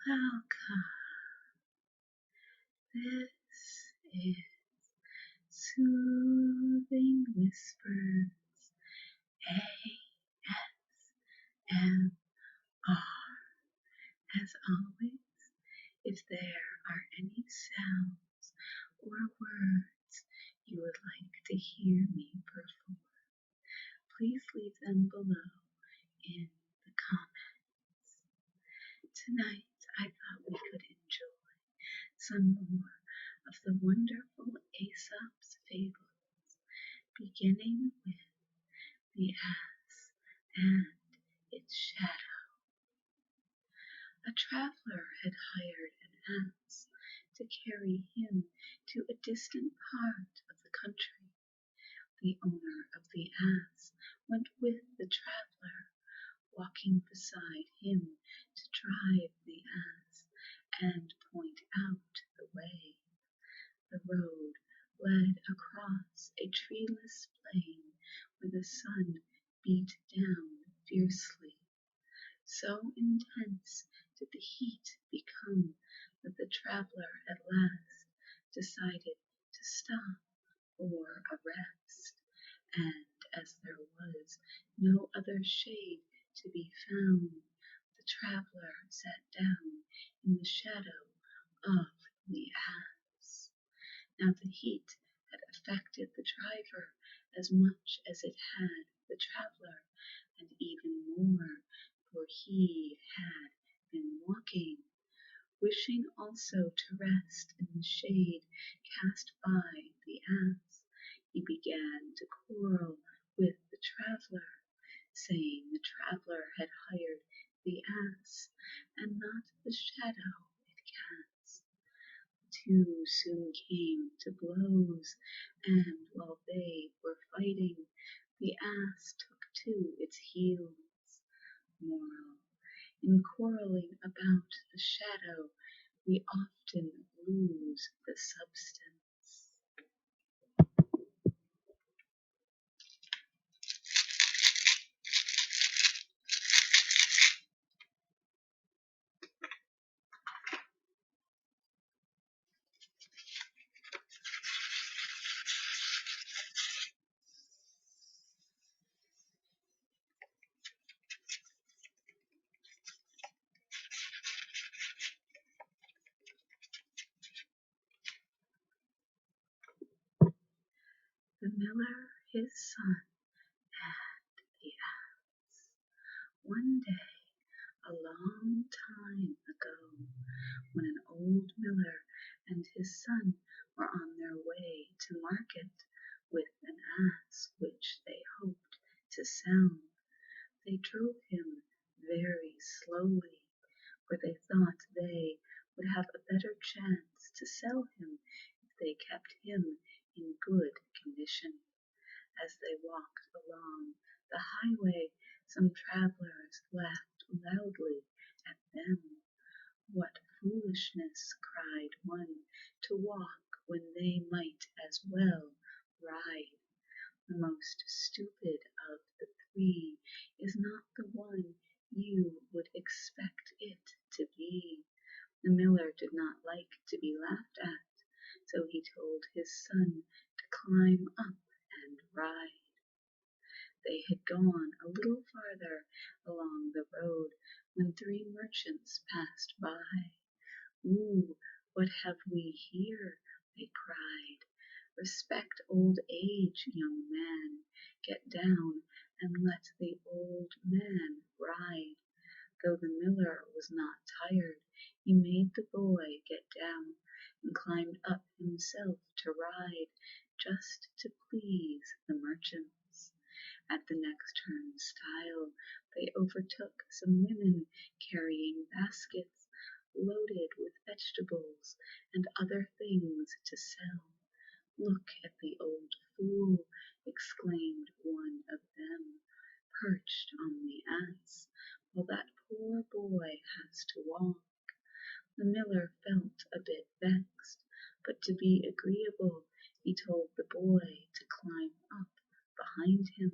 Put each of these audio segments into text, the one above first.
Welcome. This is Soothing Whispers ASMR. As always, if there are any sounds or words you would like to hear me perform, please leave them below in the comments. Tonight, I thought we could enjoy some more of the wonderful Aesop's Fables, beginning with the ass and its shadow. A traveler had hired an ass to carry him to a distant part of the country. The owner of the ass went with the traveler, walking beside him to drive the ass and point out the way. The road led across a treeless plain where the sun beat down fiercely. So intense did the heat become that the traveler at last decided to stop for a rest, and as there was no other shade to be found, the traveler sat down in the shadow of the ass. Now the heat had affected the driver as much as it had the traveler, and even more, for he had been walking. Wishing also to rest in the shade cast by the ass, he began to quarrel with the traveler, saying the traveler had hired the ass and not the shadow it cast. The two soon came to blows, and while they were fighting, the ass took to its heels. Moral: in quarreling about the shadow, we often lose the substance. The miller, his son, and the ass. One day, a long time ago, when an old miller and his son were on their way to market with an ass which they hoped to sell, they drove him very slowly, for they thought they would have a better chance to sell him if they kept him in good condition. As they walked along the highway, some travelers laughed loudly at them. "What foolishness," cried one, "to walk when they might as well ride! The most stupid of the three is not the one you would expect it to be." The miller did not like to be laughed at, so he told his son to climb up and ride. They had gone a little farther along the road when three merchants passed by. "Ooh, what have we here?" they cried. "Respect old age, young man. Get down and let the old man ride." Though the miller was not tired, he made the boy get down and climbed up himself to ride, just to please the merchants. At the next turnstile they overtook some women carrying baskets loaded with vegetables and other things to sell. "Look at the old fool," exclaimed one of them, "perched on the ass, while that poor boy has to walk." The miller felt a bit vexed, but to be agreeable he told the boy to climb up behind him.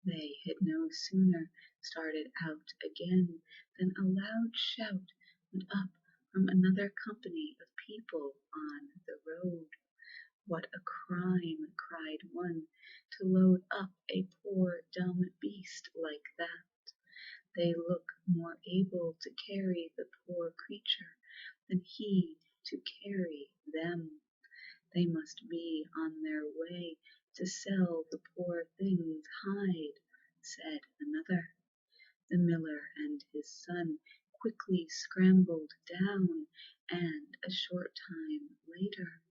They had no sooner started out again than a loud shout went up from another company of people on the road. What a crime, cried one, to load up a poor dumb beast like that. They look more able to carry the poor creature than he to carry them. They must be on their way to sell the poor thing's hide, said another. The miller and his son quickly scrambled down, and a short time later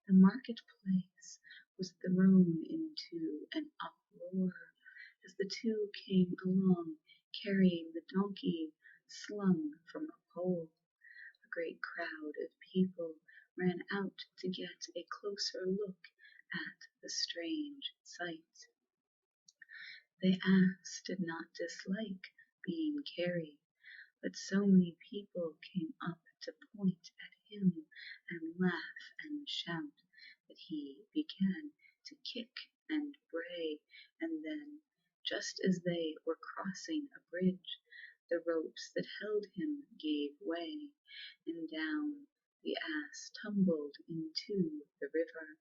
the market-place was thrown into an uproar as the two came along carrying the donkey slung from a pole. A great crowd of people ran out to get a closer look at the strange sight. The ass did not dislike being carried, but so many people came up to point at him and laugh and shout that he began to kick and bray, and then, just as they were crossing a bridge, the ropes that held him gave way, and down the ass tumbled into the river.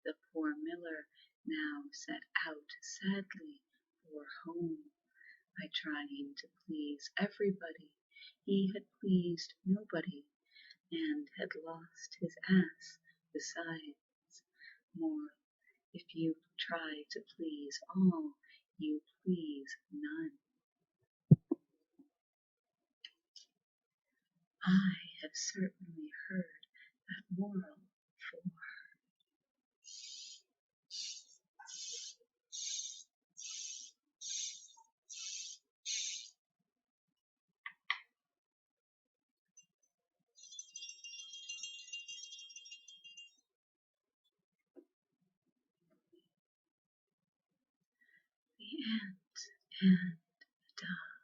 The poor miller now set out sadly for home. By trying to please everybody, he had pleased nobody, and had lost his ass besides. Moral: if you try to please all, you please none. I have certainly heard that moral before. The ant and the dove.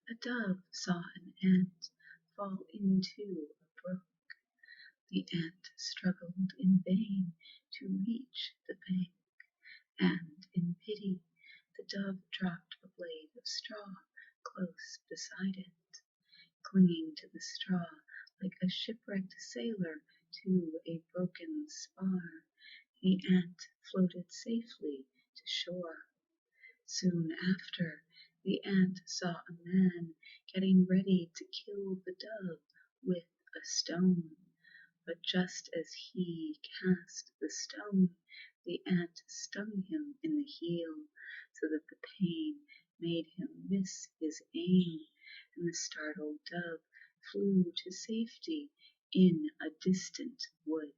A dove saw an ant fall into a brook. The ant struggled in vain to reach the bank, and in pity the dove dropped a blade of straw close beside it. Clinging to the straw like a shipwrecked sailor to a broken spar, the ant floated safely to shore. Soon after, the ant saw a man getting ready to kill the dove with a stone. But just as he cast the stone, the ant stung him in the heel, so that the pain made him miss his aim, and the startled dove flew to safety in a distant wood.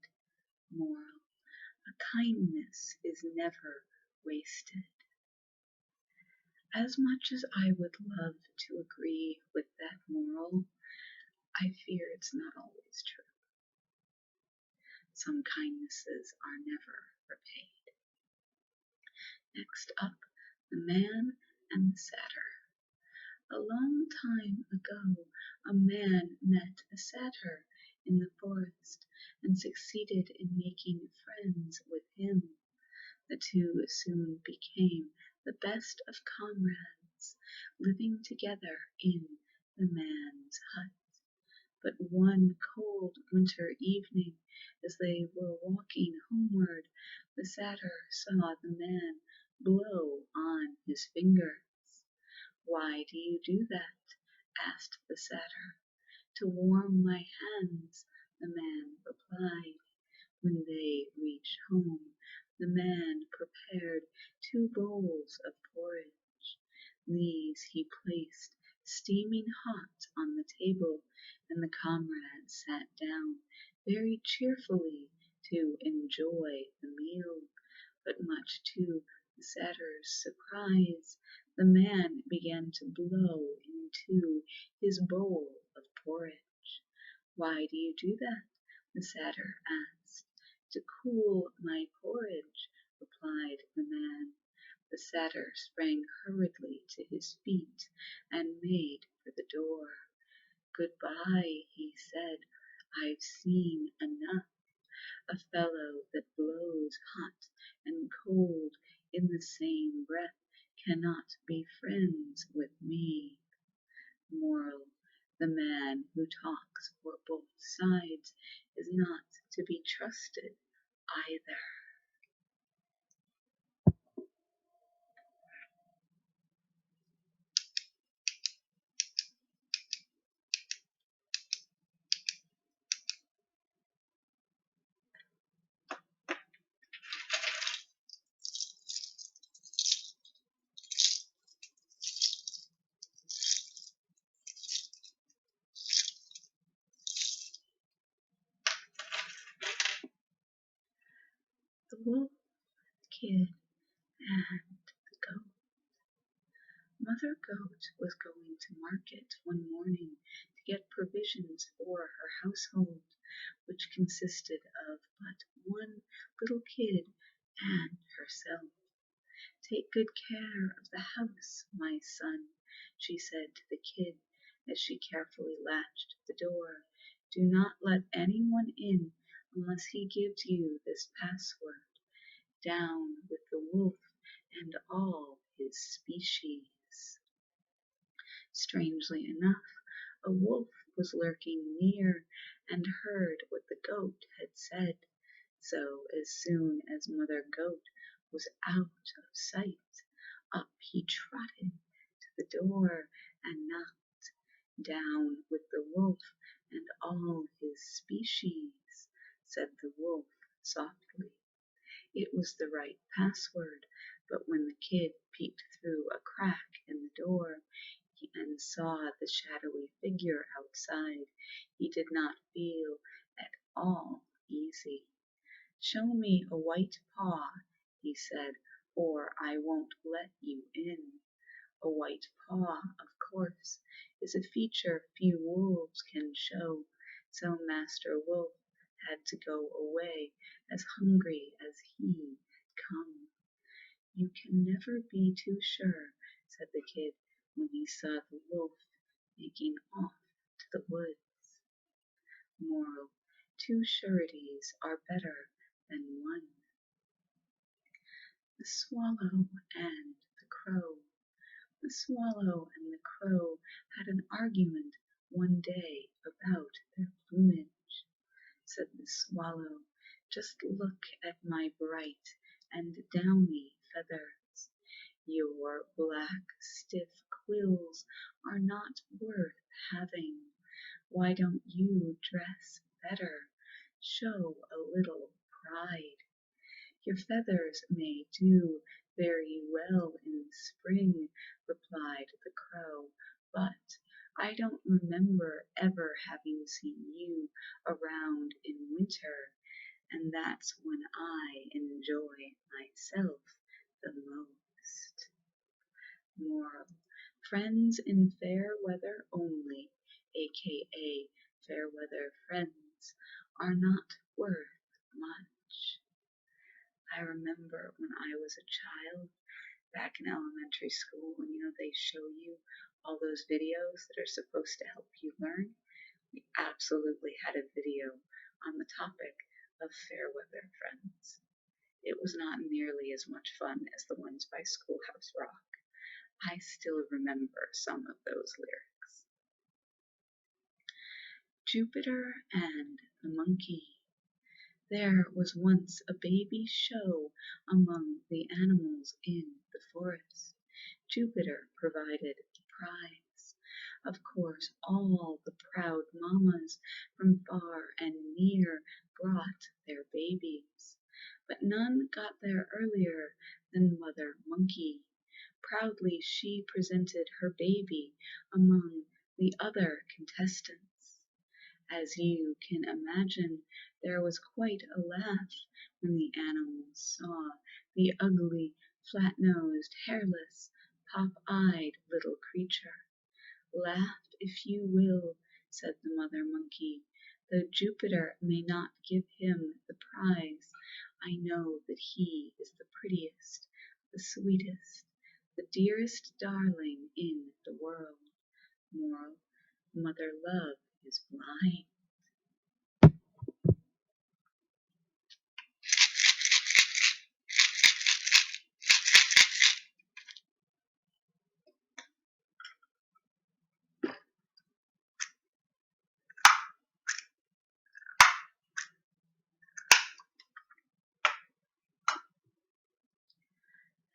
Moral: a kindness is never wasted. As much as I would love to agree with that moral, I fear it's not always true. Some kindnesses are never repaid. Next up, the man and the satyr. A long time ago, a man met a satyr in the forest and succeeded in making friends with him. The two soon became the best of comrades, living together in the man's hut. But one cold winter evening, as they were walking homeward, the satyr saw the man blow on his fingers. "Why do you do that?" asked the satyr. "To warm my hands," the man replied. When they reached home, the man prepared 2 bowls of porridge. These he placed steaming hot on the table, and the comrades sat down very cheerfully to enjoy the meal. But much to the satyr's surprise, the man began to blow into his bowl of porridge. "Why do you do that?" the satyr asked. "To cool my porridge," replied the man. The satyr sprang hurriedly to his feet and made for the door. "Good-bye," he said, "I've seen enough. A fellow that blows hot and cold in the same breath cannot be friends with me. Moral: the man who talks for both sides is not to be trusted either. The wolf, kid, and the goat. Mother Goat was going to market one morning to get provisions for her household, which consisted of but one little kid and herself. "Take good care of the house, my son," she said to the kid as she carefully latched the door. "Do not let anyone in unless he gives you this password. Down with the wolf and all his species." Strangely enough, a wolf was lurking near and heard what the goat had said. So as soon as Mother Goat was out of sight, up he trotted to the door and knocked. "Down with the wolf and all his species," said the wolf softly. It was the right password, but when the kid peeked through a crack in the door and saw the shadowy figure outside, he did not feel at all easy. "Show me a white paw," he said, "or I won't let you in." A white paw, of course, is a feature few wolves can show, so Master Wolf had to go away as hungry as he'd come. "You can never be too sure," said the kid when he saw the wolf making off to the woods. Moral: two sureties are better than one. The Swallow and the Crow. The Swallow and the Crow had an argument one day about their plumage. Said the Swallow, "Just look at my bright and downy feathers. Your black, stiff quills are not worth having. Why don't you dress better? Show a little pride." "Your feathers may do very well in spring," replied the Crow, "but I don't remember ever having seen you around in winter, and that's when I enjoy myself the most." Moral: friends in fair weather only, aka fair weather friends, are not worth much. I remember when I was a child back in elementary school, and they show you all those videos that are supposed to help you learn. We absolutely had a video on the topic of fair weather friends. It was not nearly as much fun as the ones by Schoolhouse Rock. I still remember some of those lyrics. Jupiter and the Monkey. There was once a baby show among the animals in the forest. Jupiter provided the prize. Of course, all the proud mammas from far and near brought their babies, but none got there earlier than Mother Monkey. Proudly she presented her baby among the other contestants. As you can imagine, there was quite a laugh when the animals saw the ugly, flat-nosed, hairless, pop-eyed little creature. "Laugh if you will," said the Mother Monkey. "Though Jupiter may not give him the prize, I know that he is the prettiest, the sweetest, the dearest darling in the world." Moral: mother love is blind.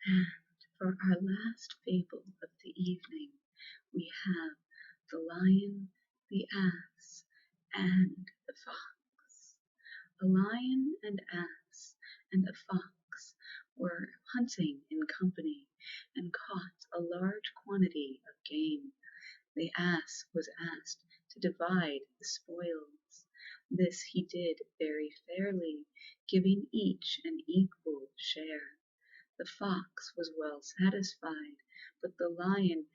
And for our last fable of the evening, we have the lion, the ass, and the fox. A lion, an ass, and a fox were hunting in company and caught a large quantity of game. The ass was asked to divide the spoils. This he did very fairly, giving each an equal share. The fox was well satisfied, but the lion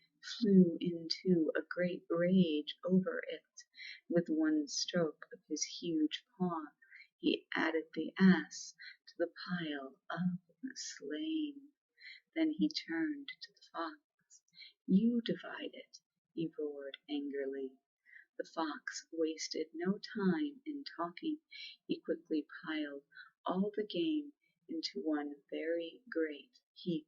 flew into a great rage over it. With one stroke of his huge paw, he added the ass to the pile of the slain. Then he turned to the fox. "You divide it," he roared angrily. The fox wasted no time in talking. He quickly piled all the game into one very great heap.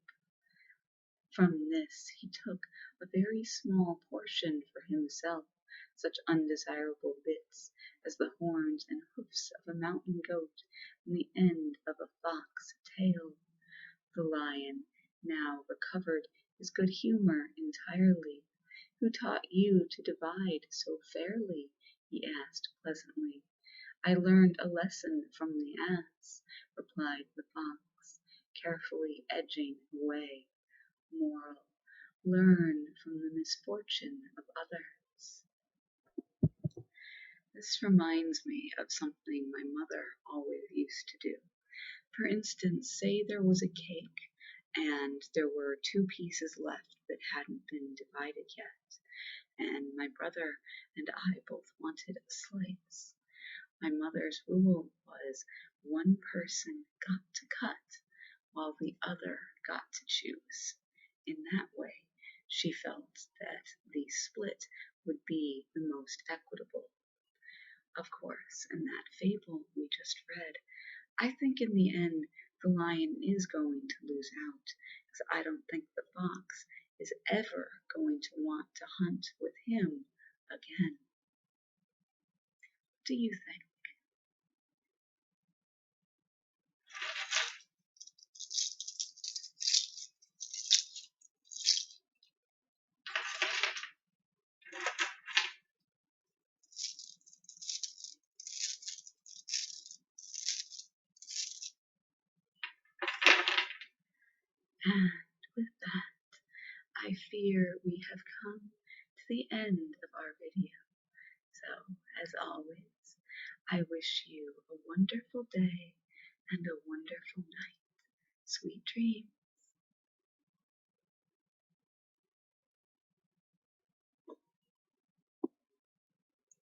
From this he took a very small portion for himself, such undesirable bits as the horns and hoofs of a mountain goat and the end of a fox tail. The lion now recovered his good humor entirely. "Who taught you to divide so fairly?" he asked pleasantly. "I learned a lesson from the ass," replied the fox, carefully edging away. Moral: learn from the misfortune of others. This reminds me of something my mother always used to do. For instance, say there was a cake and there were two pieces left that hadn't been divided yet, and my brother and I both wanted a slice. My mother's rule was one person got to cut while the other got to choose. In that way, she felt that the split would be the most equitable. Of course, in that fable we just read, I think in the end the lion is going to lose out, because I don't think the fox is ever going to want to hunt with him again. What do you think? And with that, I fear we have come to the end of our video. So, as always, I wish you a wonderful day and a wonderful night. Sweet dreams.